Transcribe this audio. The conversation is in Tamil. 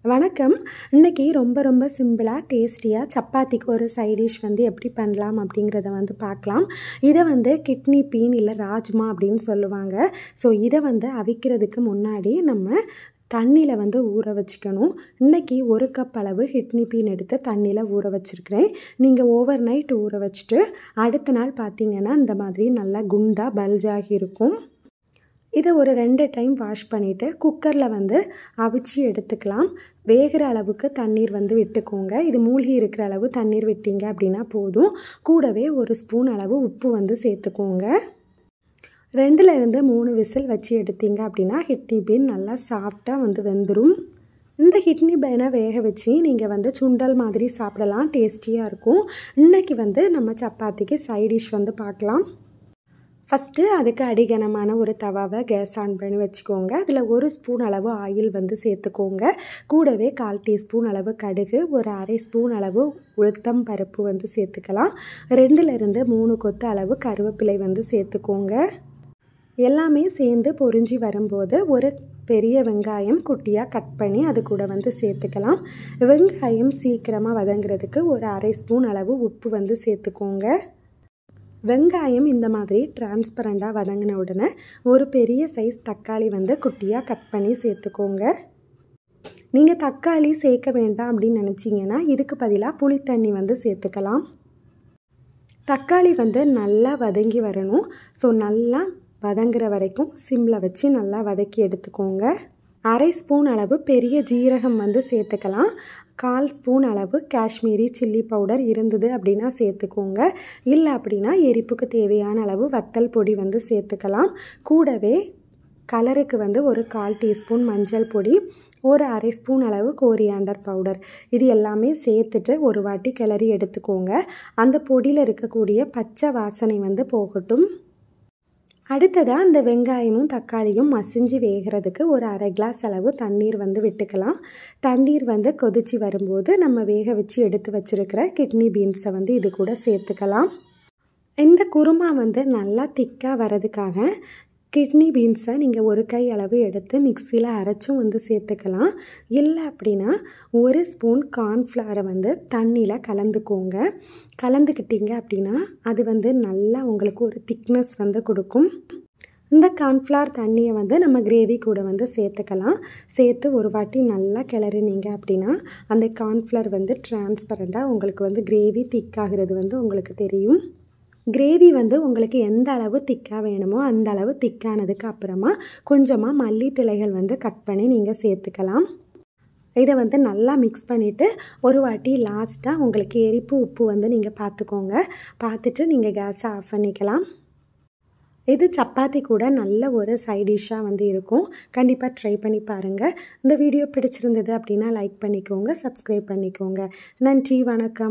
வணக்கம். இன்னைக்கு ரொம்ப சிம்பிளாக டேஸ்டியாக சப்பாத்திக்கு ஒரு சைட் டிஷ் எப்படி பண்ணலாம் அப்படிங்கிறத பார்க்கலாம். இதை கிட்னி பீன் இல்லை ராஜ்மா அப்படின்னு சொல்லுவாங்க. ஸோ இதை அவிக்கிறதுக்கு முன்னாடி நம்ம தண்ணியில் ஊற வச்சுக்கணும். இன்றைக்கி 1 கப் அளவு கிட்னி பீன் எடுத்து தண்ணியில் ஊற வச்சுருக்கிறேன். நீங்கள் ஓவர் நைட் ஊற வச்சுட்டு அடுத்த நாள் பார்த்தீங்கன்னா இந்த மாதிரி நல்லா குண்டாக பல்ஜாகி இருக்கும். இதை ஒரு 2 டைம் வாஷ் பண்ணிவிட்டு குக்கரில் அவிச்சு எடுத்துக்கலாம். வேகிற அளவுக்கு தண்ணீர் விட்டுக்கோங்க. இது மூழ்கி இருக்கிற அளவு தண்ணீர் விட்டீங்க அப்படின்னா போதும். கூடவே 1 ஸ்பூன் அளவு உப்பு சேர்த்துக்கோங்க. 2லேருந்து 3 விசில் வச்சு எடுத்தீங்க அப்படின்னா கிட்னி பீன் நல்லா சாஃப்டாக வெந்துடும். இந்த கிட்னி பீனை வேக வச்சு நீங்கள் சுண்டல் மாதிரி சாப்பிடலாம். டேஸ்டியாக இருக்கும். இன்றைக்கி நம்ம சப்பாத்திக்கு சைட் டிஷ் பார்க்கலாம். ஃபஸ்ட்டு அதுக்கு அடிகனமான ஒரு தவாவை கேஸ் ஆன் பண்ணி வச்சுக்கோங்க. அதில் 1 ஸ்பூன் அளவு ஆயில் சேர்த்துக்கோங்க. கூடவே 1/4 டீஸ்பூன் அளவு கடுகு, ஒரு 1/2 ஸ்பூன் அளவு உளுத்தம் பருப்பு சேர்த்துக்கலாம். 2லேருந்து 3 கொத்து அளவு கருவேப்பிலை சேர்த்துக்கோங்க. எல்லாமே சேர்ந்து பொரிஞ்சு வரும்போது ஒரு பெரிய வெங்காயம் குட்டியாக கட் பண்ணி அது கூட சேர்த்துக்கலாம். வெங்காயம் சீக்கிரமாக வதங்கிறதுக்கு ஒரு 1/2 ஸ்பூன் அளவு உப்பு சேர்த்துக்கோங்க. வெங்காயம் இந்த மாதிரி டிரான்ஸ்பரண்டாக வதங்கின உடனே ஒரு பெரிய சைஸ் தக்காளி குட்டியாக கட் பண்ணி சேர்த்துக்கோங்க. நீங்கள் தக்காளி சேர்க்க வேண்டாம் அப்படின்னு நினச்சிங்கன்னா இதுக்கு பதிலாக புளித்தண்ணி சேர்த்துக்கலாம். தக்காளி நல்லா வதங்கி வரணும். ஸோ நல்லா வதங்குற வரைக்கும் சிம்மில் வச்சு நல்லா வதக்கி எடுத்துக்கோங்க. 1/2 ஸ்பூன் அளவு பெரிய ஜீரகம் சேர்த்துக்கலாம். 1/4 ஸ்பூன் அளவு காஷ்மீரி சில்லி பவுடர் இருந்தது அப்படின்னா சேர்த்துக்கோங்க. இல்லை அப்படின்னா எரிப்புக்கு தேவையான அளவு வத்தல் பொடி சேர்த்துக்கலாம். கூடவே கலருக்கு ஒரு 1/4 டீஸ்பூன் மஞ்சள் பொடி, ஒரு 1/2 ஸ்பூன் அளவு கோரியாண்டர் பவுடர், இது எல்லாமே சேர்த்துட்டு ஒரு வாட்டி கிளறி எடுத்துக்கோங்க. அந்த பொடியில் இருக்கக்கூடிய பச்சை வாசனை போகட்டும். அடுத்ததாக அந்த வெங்காயமும் தக்காளியும் மசிஞ்சு வேகிறதுக்கு ஒரு 1/2 கிளாஸ் அளவு தண்ணீர் விட்டுக்கலாம். தண்ணீர் கொதிச்சு வரும்போது நம்ம வேக வச்சு எடுத்து வச்சுருக்கிற கிட்னி பீன்ஸை இது கூட சேர்த்துக்கலாம். இந்த குருமா நல்லா திக்காக வரதுக்காக கிட்னி பீன்ஸை நீங்கள் ஒரு கை அளவு எடுத்து மிக்சியில் அரைச்சும் சேர்த்துக்கலாம். இல்லை அப்படின்னா 1 ஸ்பூன் கார்ன்ஃப்ளவரை தண்ணியில் கலந்துக்கோங்க. கலந்துக்கிட்டீங்க அப்படின்னா அது நல்லா உங்களுக்கு ஒரு திக்னஸ் கொடுக்கும். இந்த கார்ன்ஃப்ளவர் தண்ணியை நம்ம கிரேவி கூட சேர்த்துக்கலாம். சேர்த்து ஒரு வாட்டி நல்லா கிளறினீங்க அப்படின்னா அந்த கார்ன்ஃப்ளவர் டிரான்ஸ்பரண்டாக உங்களுக்கு கிரேவி திக்காகிறது உங்களுக்கு தெரியும். கிரேவி உங்களுக்கு எந்த அளவு திக்காக வேணுமோ அந்த அளவு திக்கானதுக்கு அப்புறமா கொஞ்சமாக மல்லித்தழைகள் கட் பண்ணி நீங்கள் சேர்த்துக்கலாம். இதை நல்லா மிக்ஸ் பண்ணிவிட்டு ஒரு வாட்டி லாஸ்ட்டாக உங்களுக்கு எரிப்பு உப்பு நீங்கள் பார்த்துக்கோங்க. பார்த்துட்டு நீங்கள் கேஸை ஆஃப் பண்ணிக்கலாம். இது சப்பாத்தி கூட நல்ல ஒரு சைட் டிஷ்ஷாக இருக்கும். கண்டிப்பாக ட்ரை பண்ணி பாருங்கள். இந்த வீடியோ பிடிச்சிருந்தது அப்படின்னா லைக் பண்ணிக்கோங்க, சப்ஸ்கிரைப் பண்ணிக்கோங்க. நன்றி, வணக்கம்.